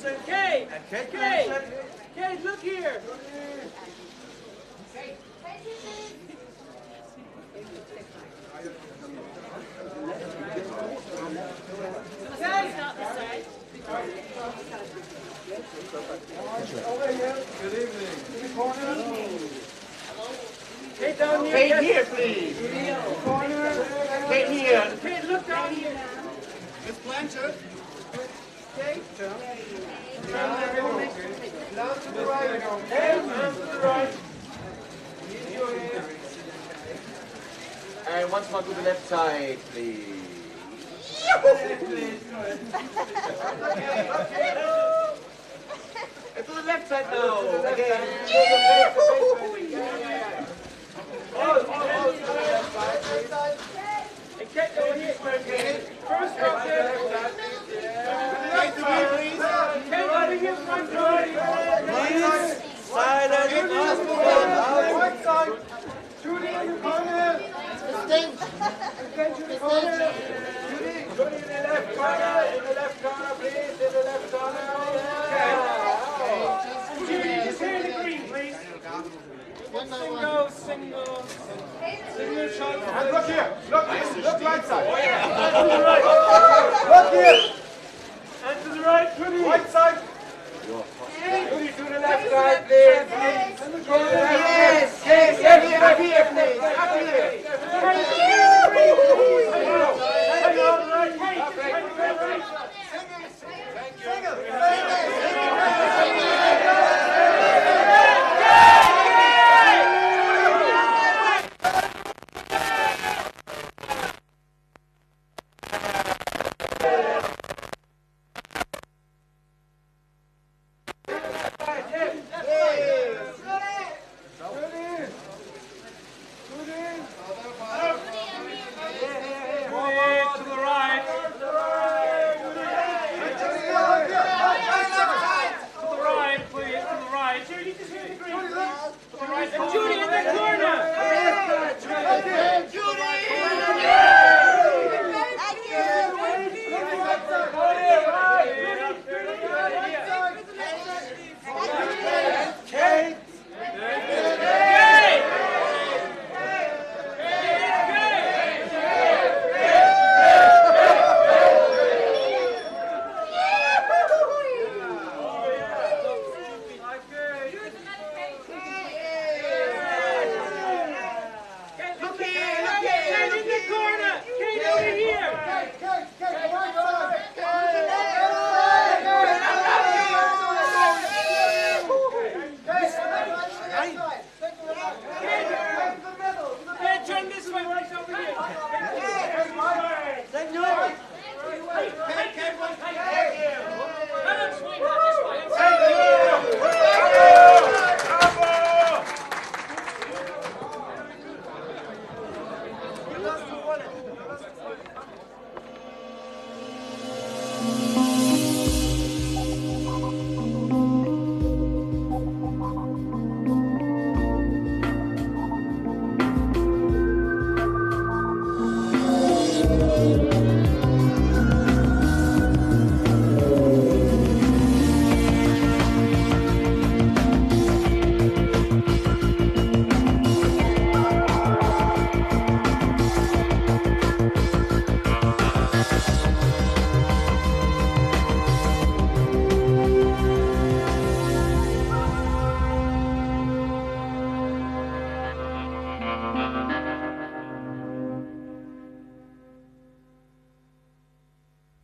and Cate. And Cate Cate. Blanchett. Cate, look here. Good evening. Cate, down here. Cate here, please. Cate here. Cate, look down here. Miss Blanchett. Cate. Down to the right. Cate, down to the right. And once more to the left side, please. And to the left side now. Again. Oh, to the left side. Hey, Cate, over here. First up there. Cate to me, please. Cate, over here, front door. Please. Silence. Right side. Judi in the corner. Dench. Dench in the corner. Judi in the left corner, please. In the left corner. Judi, just here in the green, please. Single shot. And look here. Look right side. And to the right. Look here. And to the right, Judi. Right side. Judi, to the left side, please. Yes, yes, up here, please. Up here.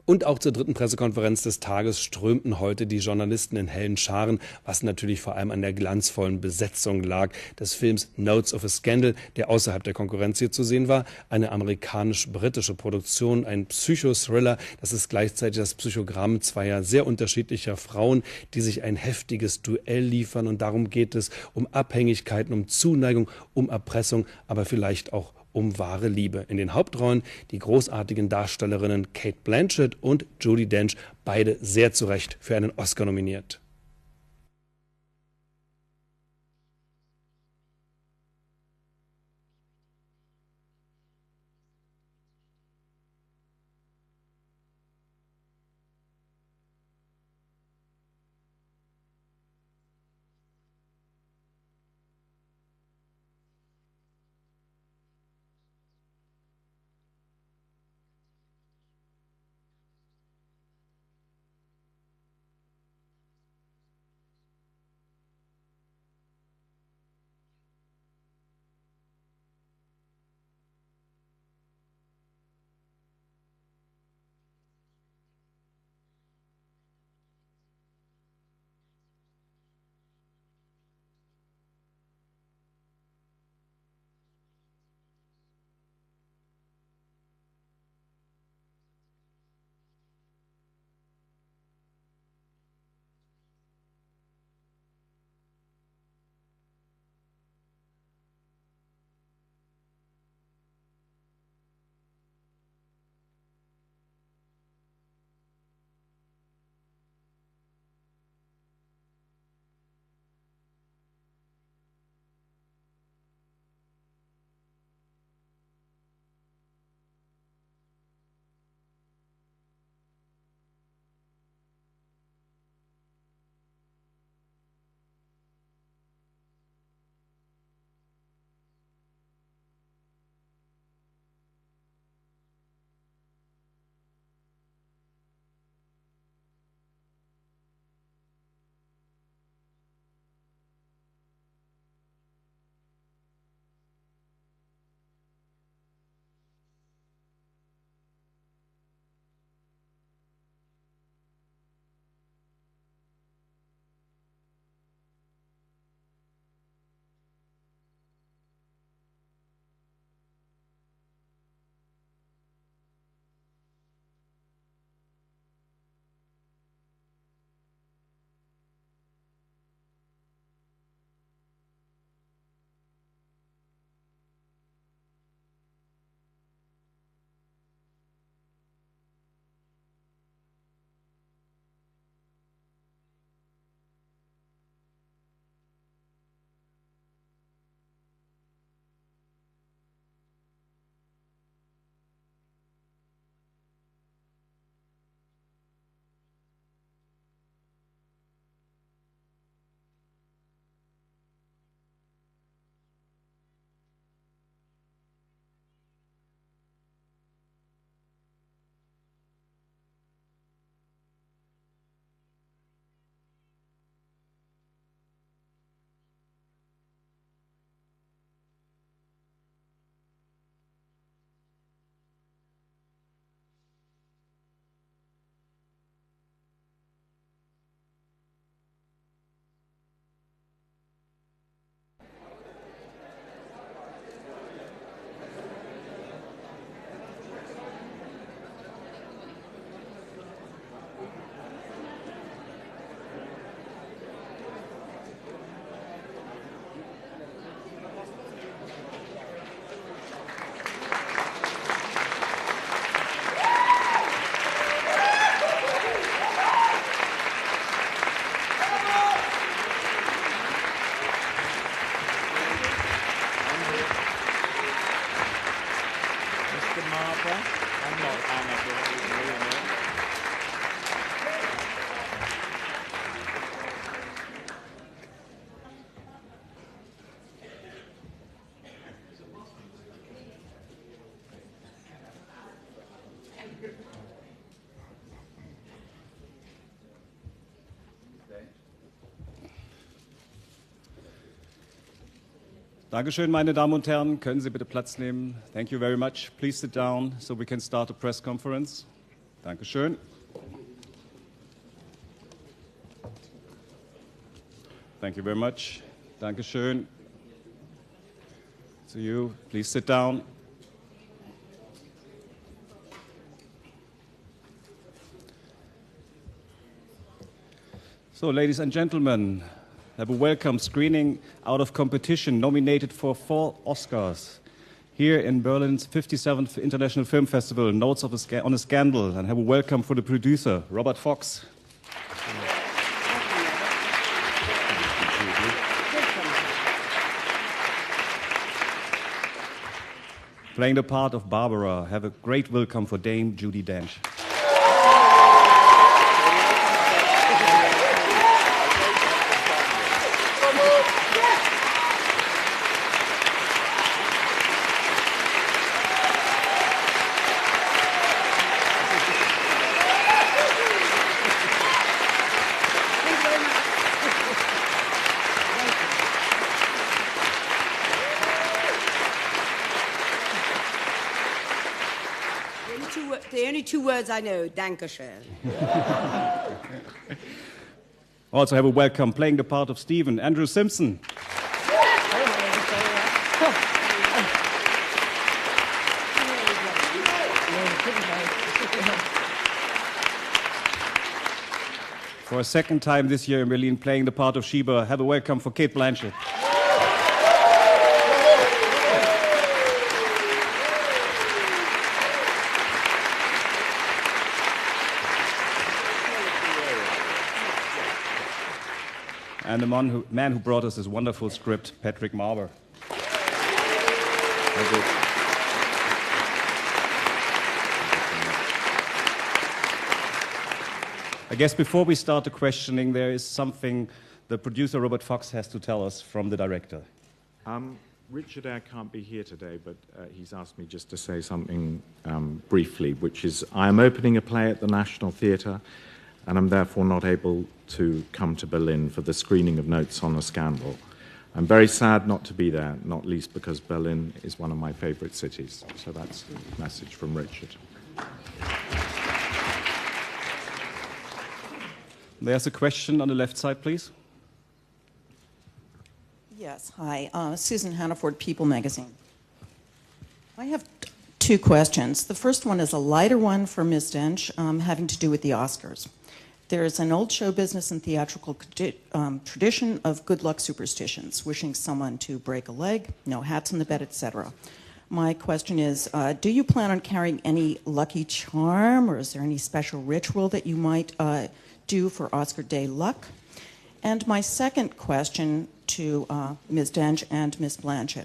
Und auch zur dritten Pressekonferenz des Tages strömten heute die Journalisten in hellen Scharen, was natürlich vor allem an der glanzvollen Besetzung lag des Films Notes of a Scandal, der außerhalb der Konkurrenz hier zu sehen war. Eine amerikanisch-britische Produktion, ein Psychothriller. Das ist gleichzeitig das Psychogramm zweier sehr unterschiedlicher Frauen, die sich ein heftiges Duell liefern. Und darum geht es um Abhängigkeiten, um Zuneigung, um Erpressung, aber vielleicht auch um wahre Liebe. In den Hauptrollen die großartigen Darstellerinnen Cate Blanchett und Judi Dench, beide sehr zu Recht für einen Oscar nominiert. Dankeschön, meine Damen und Herren. Können Sie bitte Platz nehmen? Thank you very much. Please sit down so we can start the press conference. Dankeschön. Thank you very much. Dankeschön. To you. Please sit down. So, ladies and gentlemen, have a welcome screening out of competition nominated for 4 Oscars here in Berlin's 57th International Film Festival, Notes on a Scandal, and have a welcome for the producer, Robert Fox. Playing the part of Barbara, have a great welcome for Dame Judi Dench. The only 2 words I know, Dankeschön. Also have a welcome playing the part of Stephen, Andrew Simpson. For a second time this year in Berlin playing the part of Sheba, have a welcome for Cate Blanchett. And the man who brought us this wonderful script, Patrick Marber. I guess before we start the questioning, there is something the producer, Robert Fox, has to tell us from the director. Richard Eyre can't be here today, but he's asked me just to say something briefly, which is I am opening a play at the National Theatre, and I'm therefore not able to come to Berlin for the screening of Notes on a Scandal. I'm very sad not to be there, not least because Berlin is one of my favourite cities. So that's the message from Richard. There's a question on the left side, please. Yes, hi. Susan Hannaford, People Magazine. I have 2 questions. The first one is a lighter one for Ms. Dench, having to do with the Oscars. There's an old show business and theatrical tradition of good luck superstitions, wishing someone to break a leg, no hats on the bed, etc. My question is, do you plan on carrying any lucky charm, or is there any special ritual that you might do for Oscar Day luck? And my second question to Ms. Dench and Ms. Blanchett.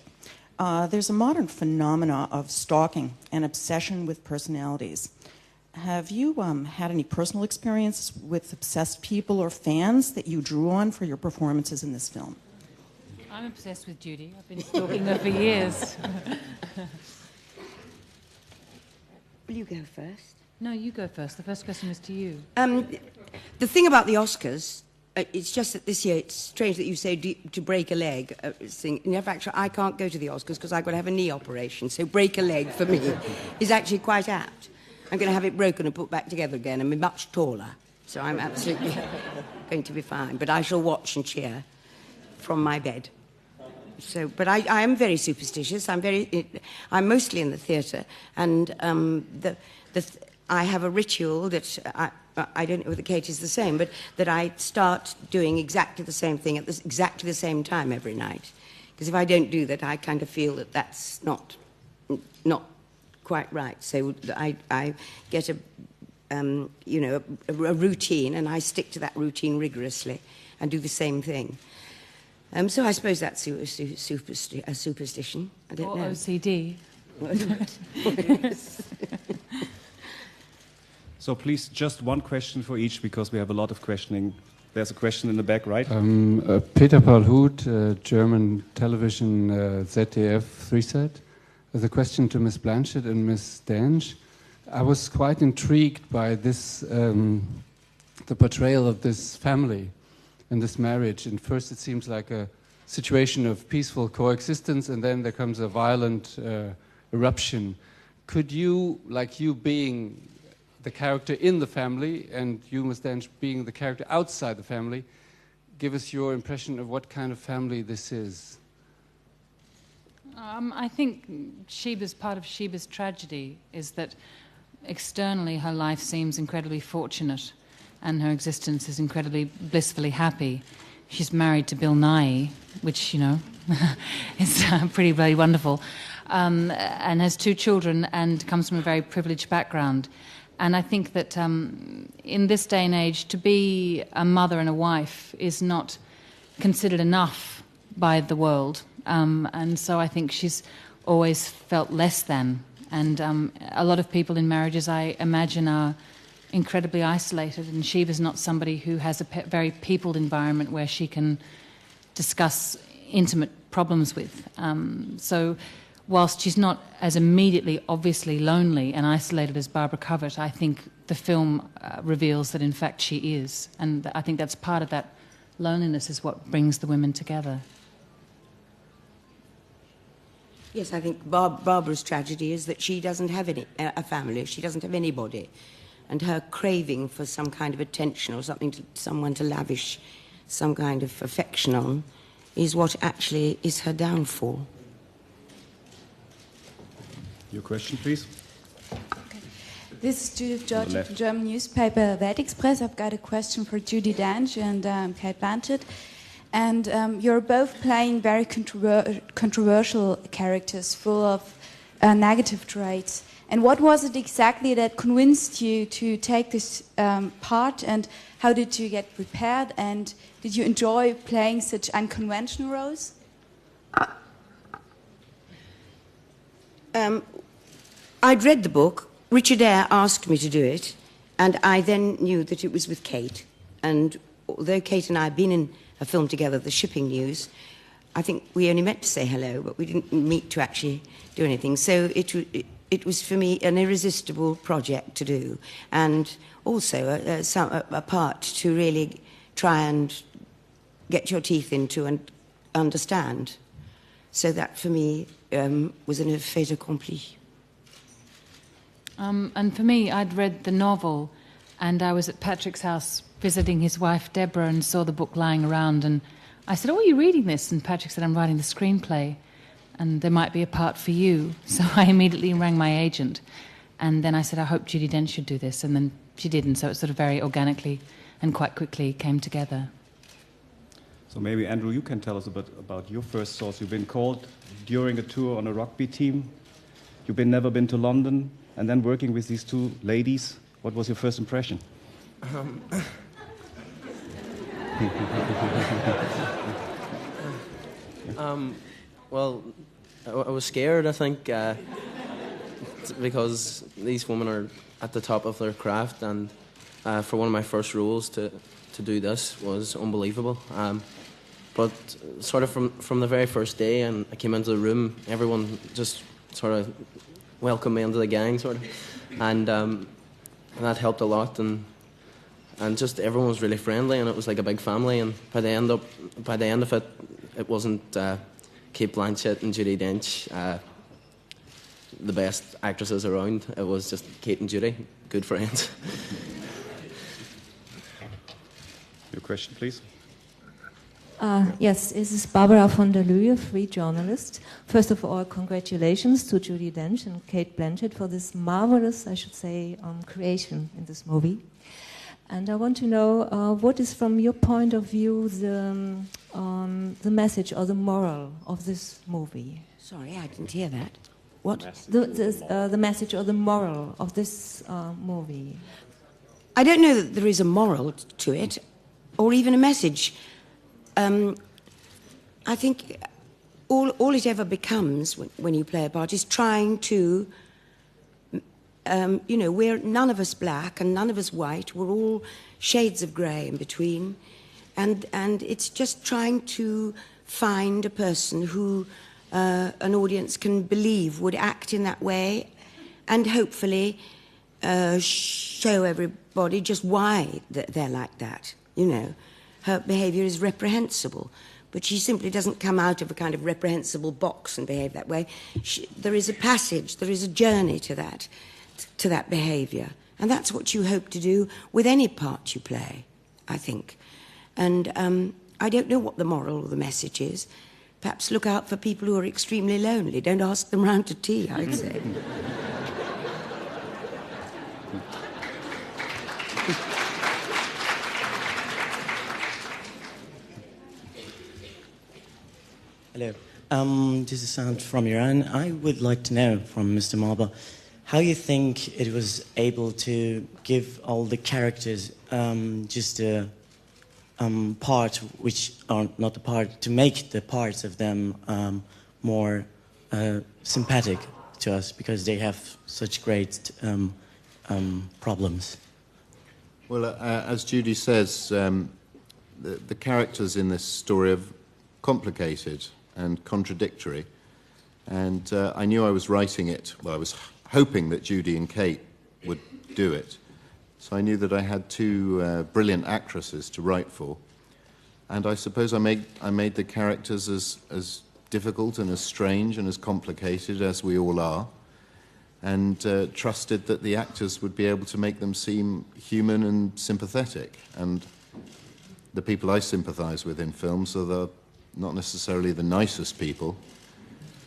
There's a modern phenomena of stalking and obsession with personalities. Have you had any personal experience with obsessed people or fans that you drew on for your performances in this film? I'm obsessed with Judi. I've been stalking her for years. Will you go first? No, you go first. The first question was to you. The thing about the Oscars, it's just that this year it's strange that you say to break a leg. In fact, I can't go to the Oscars because I've got to have a knee operation, so break a leg for me is actually quite apt. I'm going to have it broken and put back together again and be much taller, so I'm absolutely going to be fine. But I shall watch and cheer from my bed. So, but I am very superstitious. I'm mostly in the theatre, and I have a ritual that I don't know whether Cate is the same, but that I start doing exactly the same thing at exactly the same time every night. Because if I don't do that, I kind of feel that that's not quite right. So I get a routine, and I stick to that routine rigorously and do the same thing. So I suppose that's a superstition. I don't know. OCD. So please, just one question for each, because we have a lot of questioning. There's a question in the back, right? Peter Paul Huth, German television ZDF 3-set. The question to Ms. Blanchett and Ms. Dench. I was quite intrigued by this, the portrayal of this family and this marriage. And first it seems like a situation of peaceful coexistence, and then there comes a violent eruption. Could you, like you being the character in the family and you, Ms. Dench, being the character outside the family, give us your impression of what kind of family this is? I think part of Sheba's tragedy is that externally her life seems incredibly fortunate and her existence is incredibly blissfully happy. She's married to Bill Nye, which, you know, is pretty very wonderful, and has 2 children and comes from a very privileged background. And I think that in this day and age, to be a mother and a wife is not considered enough by the world. And so I think she's always felt less than. And a lot of people in marriages, I imagine, are incredibly isolated. And Sheba's not somebody who has a very peopled environment where she can discuss intimate problems with. So whilst she's not as immediately obviously lonely and isolated as Barbara Covert, I think the film reveals that in fact she is. And I think that's part of that loneliness is what brings the women together. Yes, I think Barbara's tragedy is that she doesn't have a family, she doesn't have anybody. And her craving for some kind of attention or someone to lavish some kind of affection on is what actually is her downfall. Your question, please. Okay. This is Judith George from German newspaper Weltexpress. I've got a question for Judi Dench and Cate Blanchett. And you're both playing very controversial characters full of negative traits. And what was it exactly that convinced you to take this part, and how did you get prepared, and did you enjoy playing such unconventional roles? I'd read the book. Richard Eyre asked me to do it, and I then knew that it was with Cate. And although Cate and I had been in a film together, The Shipping News, I think we only meant to say hello, but we didn't meet to actually do anything. So it was for me an irresistible project to do, and also a part to really try and get your teeth into and understand. So that for me was a fait accompli. And for me, I'd read the novel, and I was at Patrick's house visiting his wife Deborah and saw the book lying around, and I said, "Oh, are you reading this?" And Patrick said, "I'm writing the screenplay, and there might be a part for you." So I immediately rang my agent, and then I said, "I hope Judi Dench should do this," and then she did, and so it sort of very organically and quite quickly came together. So maybe, Andrew, you can tell us a bit about your first thoughts. You've been called during a tour on a rugby team. You've never been to London, and then working with these 2 ladies. What was your first impression? Well, I was scared, I think, because these women are at the top of their craft, and for one of my first roles to do this was unbelievable. But sort of from the very first day, and I came into the room, everyone just sort of welcomed me into the gang, sort of, and that helped a lot, and just everyone was really friendly, and it was like a big family. And by the end of it, it wasn't Cate Blanchett and Judi Dench, the best actresses around. It was just Cate and Judi, good friends. Your question, please. Yes, this is Barbara von der Lühe, free journalist. First of all, congratulations to Judi Dench and Cate Blanchett for this marvelous, I should say, creation in this movie. And I want to know what is, from your point of view, the message or the moral of this movie? Sorry, I didn't hear that. What? The message or the moral of this movie. I don't know that there is a moral to it, or even a message. I think all it ever becomes when you play a part is trying to, we're none of us black and none of us white. We're all shades of grey in between. And it's just trying to find a person who an audience can believe would act in that way, and hopefully show everybody just why they're like that. You know, her behaviour is reprehensible, but she simply doesn't come out of a kind of reprehensible box and behave that way. There is a passage, there is a journey to that behaviour, and that's what you hope to do with any part you play, I think. And I don't know what the moral or the message is. Perhaps look out for people who are extremely lonely. Don't ask them round to tea, I'd say. Hello. This is Sand from Iran. I would like to know from Mr. Marber how you think it was able to give all the characters just a part, which are not the part, to make the parts of them more sympathetic to us, because they have such great problems. Well, as Judi says, the characters in this story are complicated and contradictory, and I knew I was writing it, well, I was hoping that Judi and Cate would do it. So I knew that I had two brilliant actresses to write for, and I suppose I made the characters as difficult and as strange and as complicated as we all are, and trusted that the actors would be able to make them seem human and sympathetic. And the people I sympathise with in films are not necessarily the nicest people,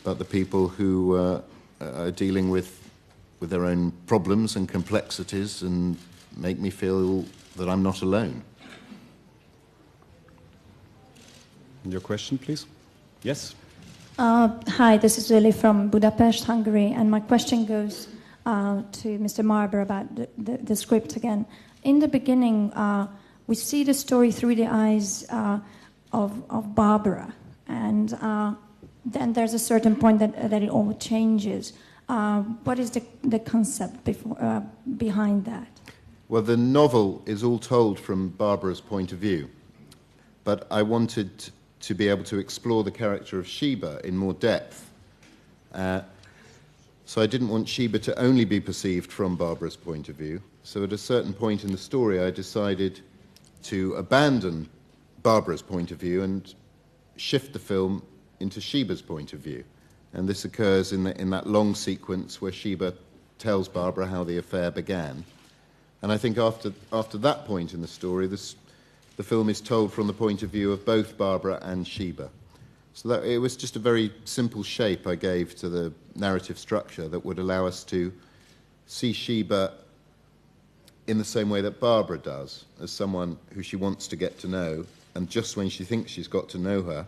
but the people who are dealing with their own problems and complexities and make me feel that I'm not alone. Your question, please? Yes? Hi, this is Lily from Budapest, Hungary, and my question goes to Mr. Marber about the script again. In the beginning, we see the story through the eyes of Barbara, and then there's a certain point that it all changes. What is the concept behind that? Well, the novel is all told from Barbara's point of view, but I wanted to be able to explore the character of Sheba in more depth. So I didn't want Sheba to only be perceived from Barbara's point of view. So at a certain point in the story, I decided to abandon Barbara's point of view and shift the film into Sheba's point of view. And this occurs in that long sequence where Sheba tells Barbara how the affair began. And I think after that point in the story, the film is told from the point of view of both Barbara and Sheba. So that it was just a very simple shape I gave to the narrative structure that would allow us to see Sheba in the same way that Barbara does, as someone who she wants to get to know, and just when she thinks she's got to know her,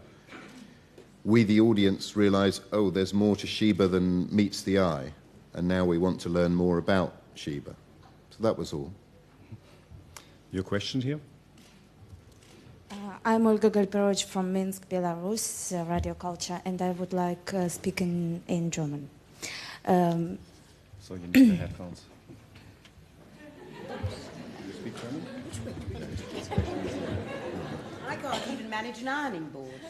we, the audience, realise, oh, there's more to Sheba than meets the eye, and now we want to learn more about Sheba. So that was all. Your question here? I'm Olga Galperovich from Minsk, Belarus, Radio Culture, and I would like speak in German. So you need the headphones. You speak German? I can't even manage an ironing board.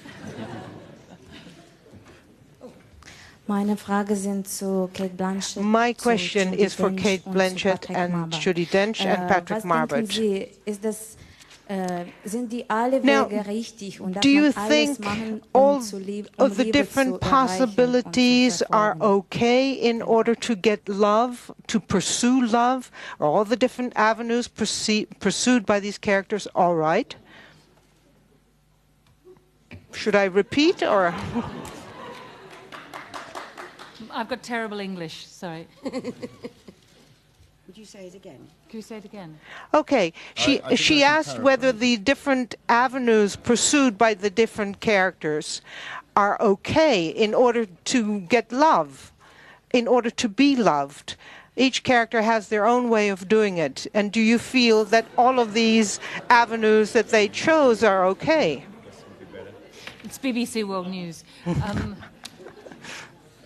Meine Frage sind zu Cate Blanchett. My question is for Cate Blanchett and Judi Dench and Patrick Marbert. Now, do you think all of the different possibilities are okay in order to get love, to pursue love? Are all the different avenues pursued by these characters all right? Should I repeat, or...? I've got terrible English, sorry. Would you say it again? Can you say it again? Okay. She asked whether the different avenues pursued by the different characters are okay in order to get love, in order to be loved. Each character has their own way of doing it. And do you feel that all of these avenues that they chose are okay? It's BBC World News.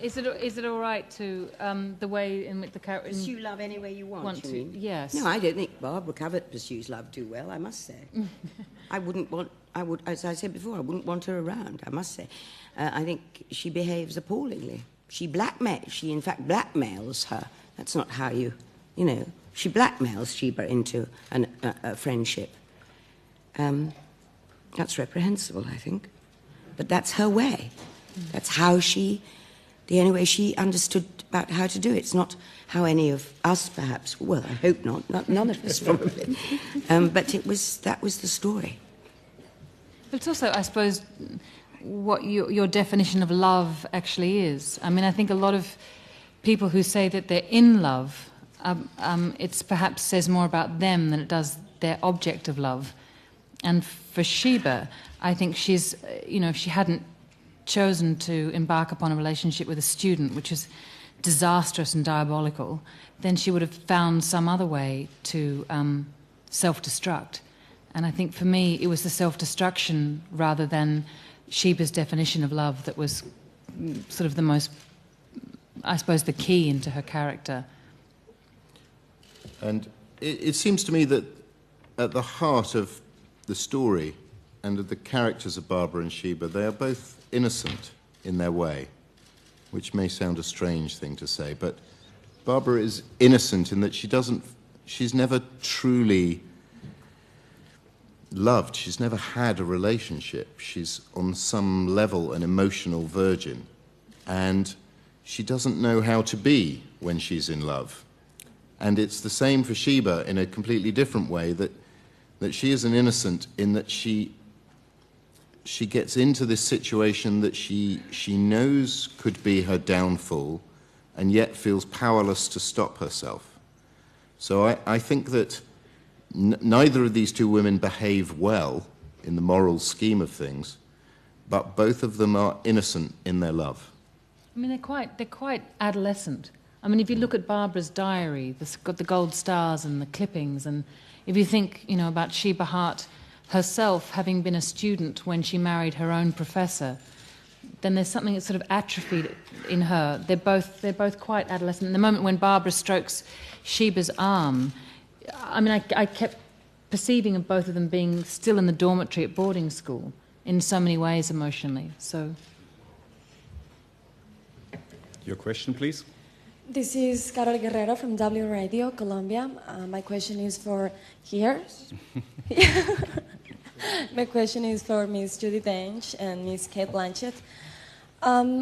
Is it all right to the way in which the character pursue love any way you want to? Yes. No, I don't think Barbara Covert pursues love too well, I must say. I would, as I said before, I wouldn't want her around, I must say. I think she behaves appallingly. She in fact blackmails her. That's not how you You know, she blackmails Sheba into a friendship. That's reprehensible, I think. But that's her way. That's how the only way she understood about how to do it. It's not how any of us, perhaps, well, I hope not none of us probably. But that was the story. But it's also, I suppose, what your definition of love actually is. I mean, I think a lot of people who say that they're in love, it perhaps says more about them than it does their object of love. And for Sheba, I think she's, if she hadn't chosen to embark upon a relationship with a student, which is disastrous and diabolical, then she would have found some other way to self-destruct. And I think for me, it was the self-destruction rather than Sheba's definition of love that was sort of the most, I suppose, the key into her character. And it seems to me that at the heart of the story and of the characters of Barbara and Sheba, they are both innocent in their way, which may sound a strange thing to say, but Barbara is innocent in that she's never truly loved. She's never had a relationship. She's on some level an emotional virgin, and she doesn't know how to be when she's in love. And it's the same for Sheba in a completely different way, that she is an innocent in that she gets into this situation that she knows could be her downfall and yet feels powerless to stop herself. So I think that neither of these two women behave well in the moral scheme of things, but both of them are innocent in their love. I mean, they're quite adolescent. I mean, if you look at Barbara's diary, it's got the gold stars and the clippings, and if you think, about Sheba Hart herself having been a student when she married her own professor, then there's something that's sort of atrophied in her. They're both quite adolescent. The moment when Barbara strokes Sheba's arm, I mean, I kept perceiving of both of them being still in the dormitory at boarding school in so many ways emotionally. So, your question, please. This is Carol Guerrero from W Radio, Colombia. My question is for here. My question is for Miss Judi Dench and Miss Cate Blanchett.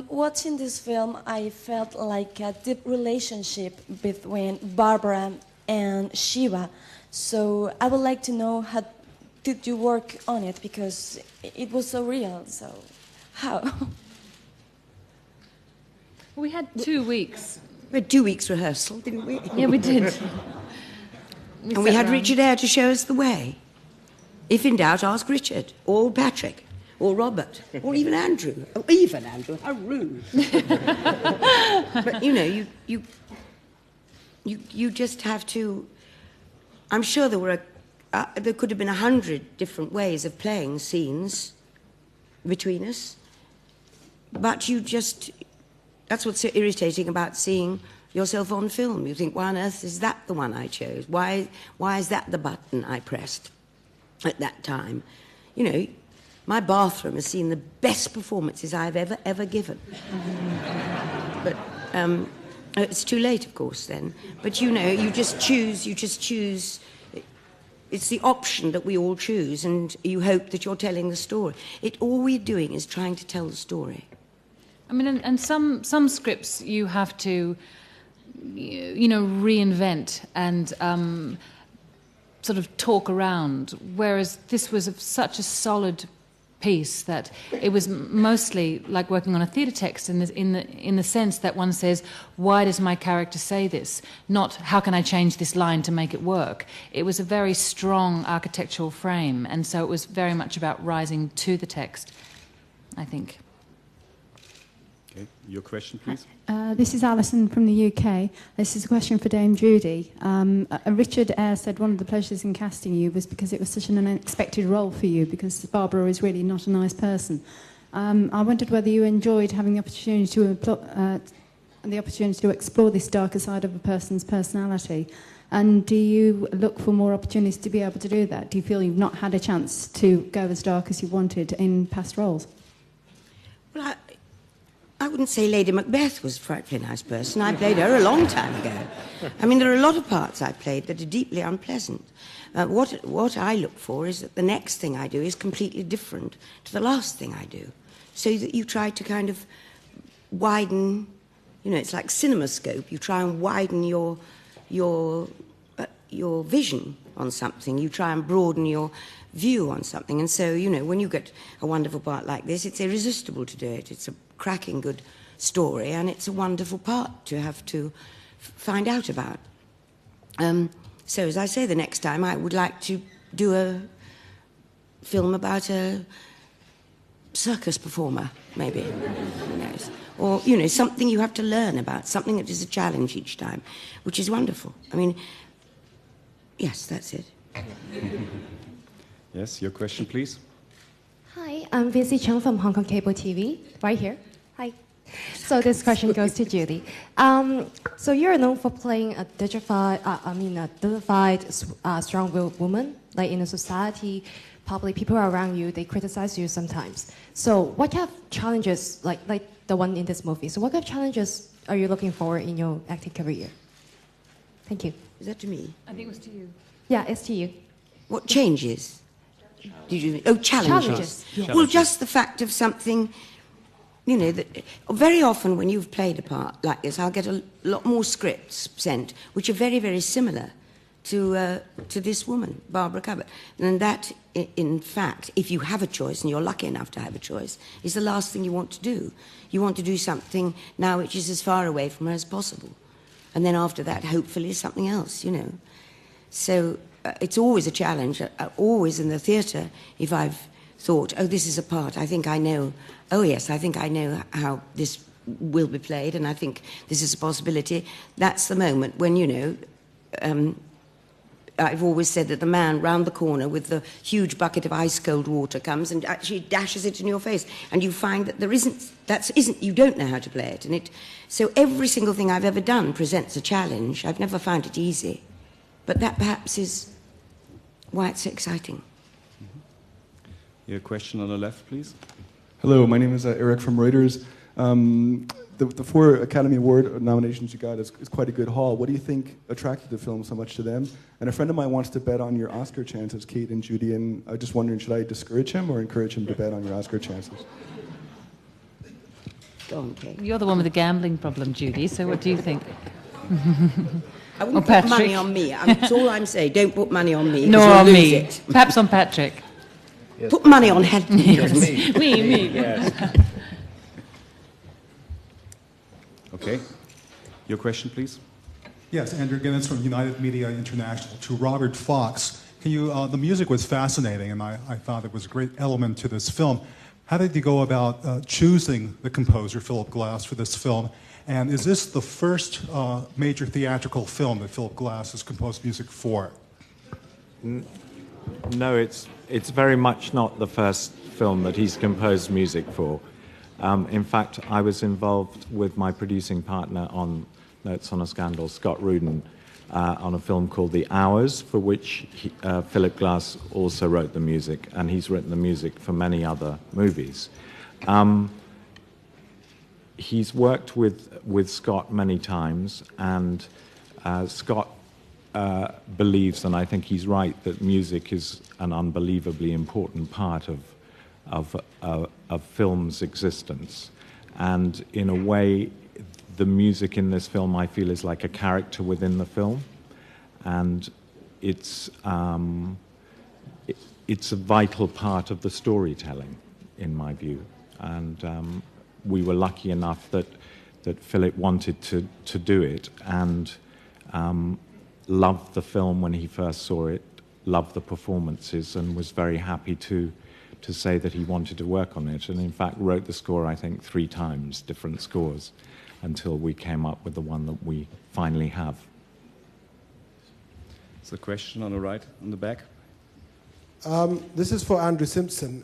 Watching this film, I felt like a deep relationship between Barbara and Sheba. So I would like to know, how did you work on it? Because it was so real. So how? We had 2 weeks. We had 2 weeks rehearsal, didn't we? Yeah, we did. And we had Richard Eyre to show us the way. If in doubt, ask Richard, or Patrick, or Robert, or even Andrew. Oh, even Andrew, how rude. But, you just have to... I'm sure there could have been 100 different ways of playing scenes between us, but you just... That's what's so irritating about seeing yourself on film. You think, why on earth is that the one I chose? Why is that the button I pressed at that time? My bathroom has seen the best performances I've ever given. But it's too late, of course, then. But, you just choose. It's the option that we all choose, and you hope that you're telling the story. All we're doing is trying to tell the story. I mean, and some scripts you have to, reinvent and sort of talk around, whereas this was such a solid piece that it was mostly like working on a theatre text in the sense that one says, why does my character say this? Not, how can I change this line to make it work? It was a very strong architectural frame, and so it was very much about rising to the text, I think. Okay, your question, please. This is Alison from the UK. This is a question for Dame Judi. Richard Eyre said one of the pleasures in casting you was because it was such an unexpected role for you, because Barbara is really not a nice person. I wondered whether you enjoyed having the opportunity to explore this darker side of a person's personality. And do you look for more opportunities to be able to do that? Do you feel you've not had a chance to go as dark as you wanted in past roles? Well, I wouldn't say Lady Macbeth was a frightfully nice person. I played her a long time ago. I mean, there are a lot of parts I played that are deeply unpleasant. What I look for is that the next thing I do is completely different to the last thing I do, so that you try to kind of widen, you know, it's like CinemaScope. You try and widen your vision on something. You try and broaden your view on something. And so, you know, when you get a wonderful part like this, it's irresistible to do it. It's a cracking good story, and it's a wonderful part to have to find out about. So, as I say, the next time I would like to do a film about a circus performer, maybe. Who knows? Or, you know, something you have to learn about, something that is a challenge each time, which is wonderful. I mean, yes, that's it. Yes, your question, please. Hi, I'm Vizi Chung from Hong Kong Cable TV, right here. Hi. So this question goes to Judi. So you're known for playing a dignified, strong-willed woman. Like in a society, probably people around you, they criticize you sometimes. So what kind of challenges, like the one in this movie, so what kind of challenges are you looking for in your acting career? Thank you. Is that to me? I think it was to you. Yeah, it's to you. What changes? Did you? Oh, challenges. Yes. Well, just the fact of something, you know, that very often when you've played a part like this, I'll get a lot more scripts sent, which are very, very similar to this woman, Barbara Cabot. And that, in fact, if you have a choice, and you're lucky enough to have a choice, is the last thing you want to do. You want to do something now which is as far away from her as possible. And then after that, hopefully, something else, you know. So it's always a challenge, always in the theatre, if I've thought, oh, this is a part, I think I know, oh yes, I think I know how this will be played, and I think this is a possibility. That's the moment when, you know, I've always said that the man round the corner with the huge bucket of ice-cold water comes and actually dashes it in your face, and you find that you don't know how to play it. So every single thing I've ever done presents a challenge. I've never found it easy. But that perhaps is why it's so exciting. Your question on the left, please. Hello, my name is Eric from Reuters. The 4 Academy Award nominations you got is quite a good haul. What do you think attracted the film so much to them? And a friend of mine wants to bet on your Oscar chances, Cate and Judi, and I'm just wondering, should I discourage him or encourage him to bet on your Oscar chances? Go on, Cate. You're the one with the gambling problem, Judi, so what do you think? I wouldn't put money on me. That's all I'm saying. Don't put money on me. Nor on me. It. Perhaps on Patrick. Yes. Put money on Helen. Yes. Me. Yes. Okay. Your question, please. Yes, Andrew Ginnens from United Media International. To Robert Fox, the music was fascinating, and I thought it was a great element to this film. How did you go about choosing the composer, Philip Glass, for this film? And is this the first major theatrical film that Philip Glass has composed music for? No, it's very much not the first film that he's composed music for. In fact, I was involved with my producing partner on Notes on a Scandal, Scott Rudin, on a film called The Hours, for which Philip Glass also wrote the music, and he's written the music for many other movies. He's worked with Scott many times, and Scott believes, and I think he's right, that music is an unbelievably important part of film's existence. And in a way, the music in this film, I feel, is like a character within the film, and it's a vital part of the storytelling, in my view. And we were lucky enough that Philip wanted to do it, and loved the film when he first saw it, loved the performances, and was very happy to say that he wanted to work on it, and in fact wrote the score, I think, 3 times, different scores, until we came up with the one that we finally have. There's a question on the right, on the back. This is for Andrew Simpson.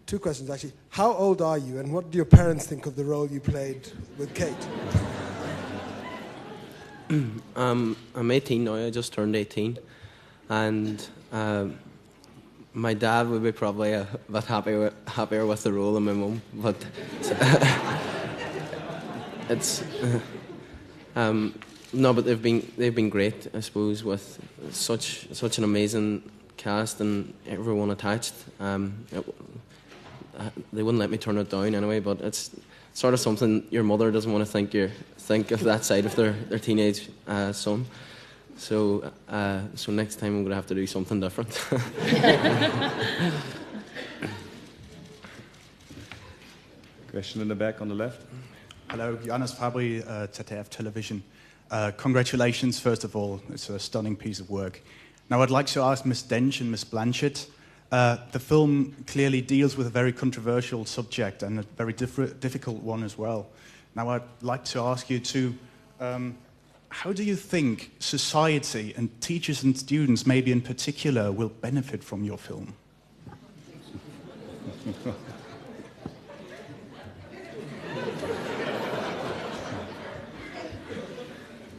2 questions, actually. How old are you, and what do your parents think of the role you played with Cate? I'm 18 now. I just turned 18, and My dad would be probably a bit happier with the role than my mum, but it's no, but they've been great, I suppose, with such an amazing cast and everyone attached. They wouldn't let me turn it down anyway, but it's sort of something your mother doesn't want to think of that side of their teenage son. So next time I'm going to have to do something different. Question in the back on the left. Hello, Johannes Fabri, ZDF Television. Congratulations, first of all. It's a stunning piece of work. Now, I'd like to ask Ms. Dench and Ms. Blanchett. The film clearly deals with a very controversial subject and a very difficult one as well. Now, I'd like to ask you to... how do you think society and teachers and students, maybe in particular, will benefit from your film?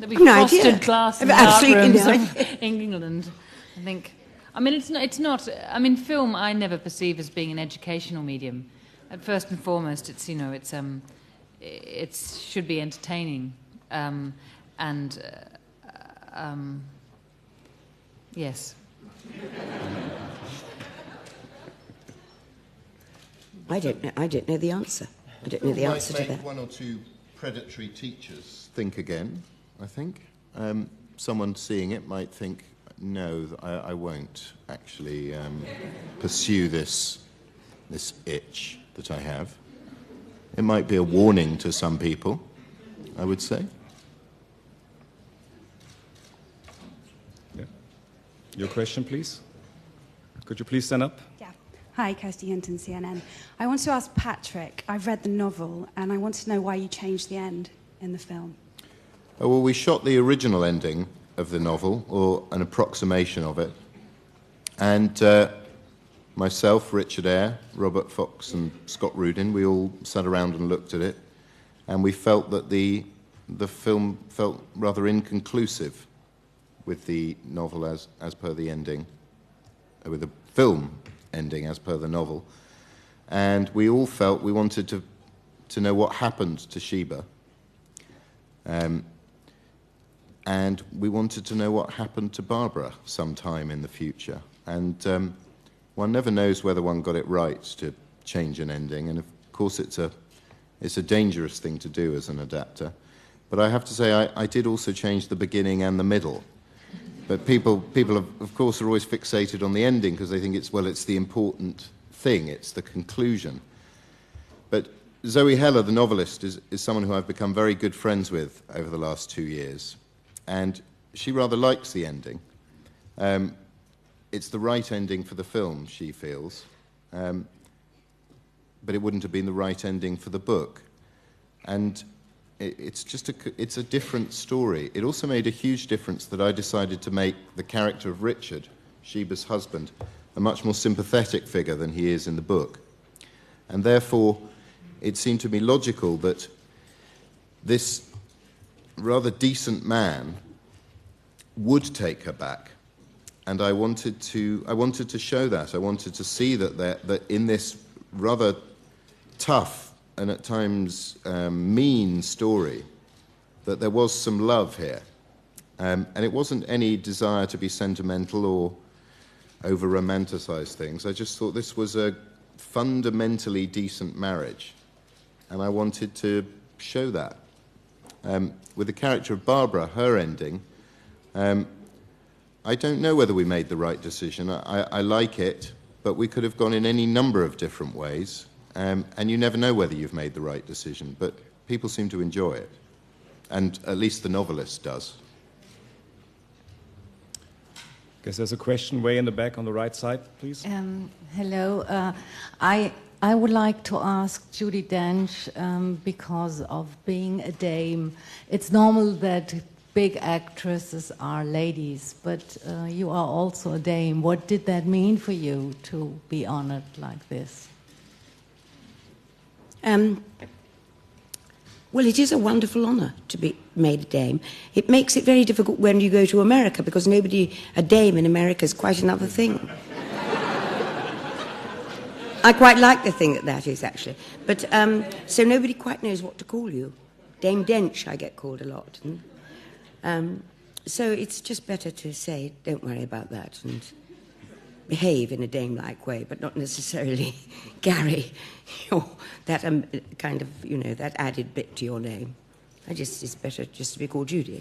There'll be frosted glass in the rooms of England, I think. I mean, it's not. I mean, film I never perceive as being an educational medium. First and foremost, it's it should be entertaining. Yes. I don't know the answer. I don't know the answer to that. One or two predatory teachers think again, I think. Someone seeing it might think, no, I won't actually pursue this itch that I have. It might be a warning to some people, I would say. Yeah. Your question, please. Could you please stand up? Yeah. Hi, Kirsty Hinton, CNN. I want to ask Patrick, I've read the novel, and I want to know why you changed the end in the film. Oh, well, we shot the original ending of the novel, or an approximation of it. And myself, Richard Eyre, Robert Fox and Scott Rudin, we all sat around and looked at it, and we felt that the film felt rather inconclusive with the novel as per the ending, with the film ending as per the novel. And we all felt we wanted to know what happened to Sheba. And we wanted to know what happened to Barbara sometime in the future. And one never knows whether one got it right to change an ending. And of course, it's a dangerous thing to do as an adapter. But I have to say, I did also change the beginning and the middle. But people of course, are always fixated on the ending because they think it's the important thing, it's the conclusion. But Zoe Heller, the novelist, is someone who I've become very good friends with over the last 2 years. And she rather likes the ending. It's the right ending for the film, she feels. But it wouldn't have been the right ending for the book. And it's a different story. It also made a huge difference that I decided to make the character of Richard, Sheba's husband, a much more sympathetic figure than he is in the book. And therefore, it seemed to me logical that this rather decent man would take her back. And I wanted to show that. I wanted to see that in this rather tough and at times mean story, that there was some love here. And it wasn't any desire to be sentimental or over-romanticize things. I just thought this was a fundamentally decent marriage. And I wanted to show that. With the character of Barbara, her ending, I don't know whether we made the right decision. I like it, but we could have gone in any number of different ways. And you never know whether you've made the right decision, but people seem to enjoy it. And at least the novelist does. Guess there's a question way in the back on the right side, please. Hello. I would like to ask Judi Dench, because of being a dame, it's normal that big actresses are ladies, but you are also a dame. What did that mean for you to be honored like this? Well, it is a wonderful honour to be made a dame. It makes it very difficult when you go to America because a dame in America is quite another thing. I quite like the thing that is, actually. But, so nobody quite knows what to call you. Dame Dench, I get called a lot. So it's just better to say, don't worry about that, and behave in a dame-like way, but not necessarily Gary, or that kind of, that added bit to your name. It's better just to be called Judi.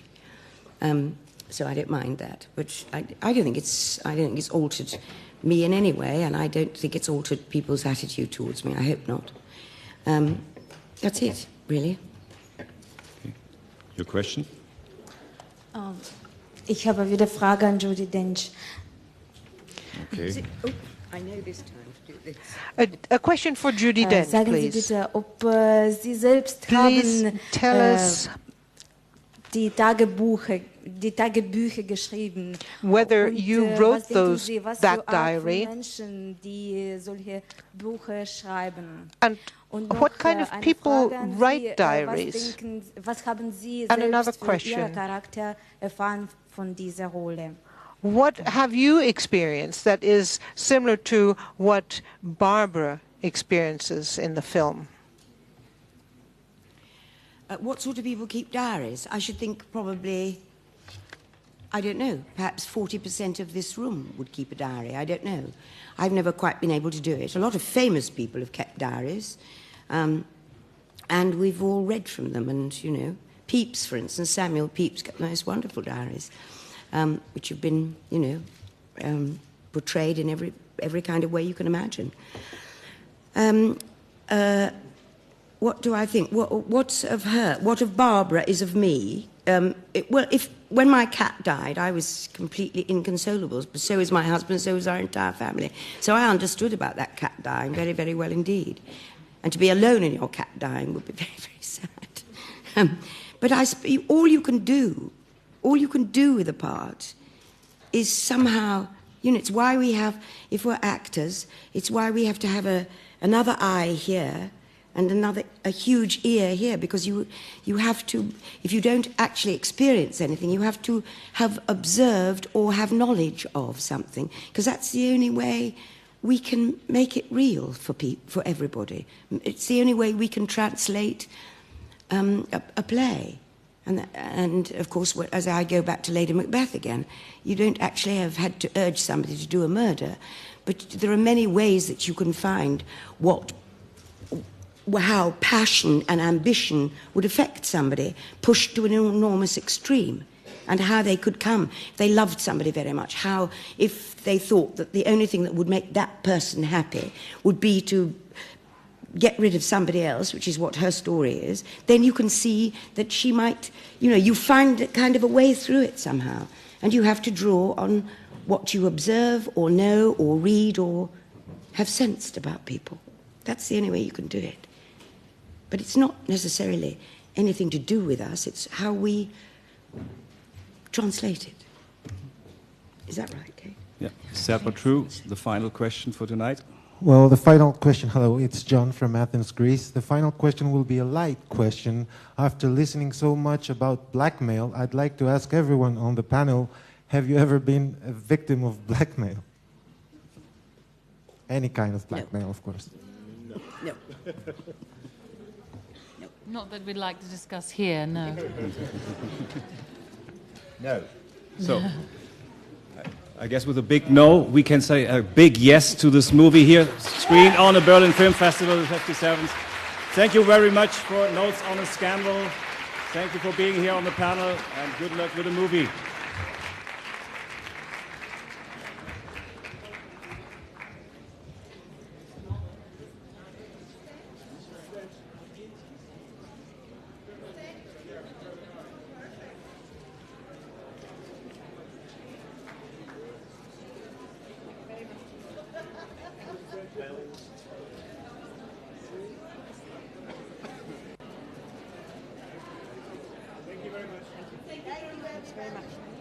So I don't mind that, but I don't think it's altered me in any way, and I don't think it's altered people's attitude towards me. I hope not. That's it, really. Okay. Your question? Ich habe wieder Frage an Judi Dench. Okay. I know this time to do this. A question for Judi Dench, Sagen please. Sie bitte, ob Sie selbst Please haben tell us die Tagebücher geschrieben. whether Und, you was wrote denken Sie, was that für Art diary, von Menschen, die solche Bücher schreiben? and Und noch, what kind of eine people Frage an write Sie, diaries. was haben Sie And another selbst für Ihren question. Charakter erfahren von dieser Rolle? What have you experienced that is similar to what Barbara experiences in the film? What sort of people keep diaries? I should think probably, I don't know, perhaps 40% of this room would keep a diary. I don't know. I've never quite been able to do it. A lot of famous people have kept diaries, and we've all read from them. And, Pepys, for instance, Samuel Pepys kept the most wonderful diaries, which have been, portrayed in every kind of way you can imagine. What do I think? What's of her? What of Barbara is of me? When my cat died, I was completely inconsolable, but so is my husband, so is our entire family. So I understood about that cat dying very, very well indeed. And to be alone in your cat dying would be very, very sad. But all you can do with a part is somehow, it's why we have, if we're actors, it's why we have to have another eye here and a huge ear here, because you have to, if you don't actually experience anything, you have to have observed or have knowledge of something, because that's the only way we can make it real for everybody. It's the only way we can translate a play. And of course, as I go back to Lady Macbeth again, you don't actually have had to urge somebody to do a murder, but there are many ways that you can find how passion and ambition would affect somebody pushed to an enormous extreme, and how they could come if they loved somebody very much, how if they thought that the only thing that would make that person happy would be to get rid of somebody else, which is what her story is, then you can see that she might, you find kind of a way through it somehow, and you have to draw on what you observe or know or read or have sensed about people. That's the only way you can do it. But it's not necessarily anything to do with us, it's how we translate it. Is that right, Kate? Yeah. Sad but true. The final question for tonight. Well, the final question, hello, it's John from Athens, Greece. The final question will be a light question. After listening so much about blackmail, I'd like to ask everyone on the panel, have you ever been a victim of blackmail? Any kind of blackmail, of course. No. Not that we'd like to discuss here, no. No. So, I guess with a big no, we can say a big yes to this movie here, screened on the Berlin Film Festival, the 57th. Thank you very much for Notes on a Scandal. Thank you for being here on the panel, and good luck with the movie. Thank you very much.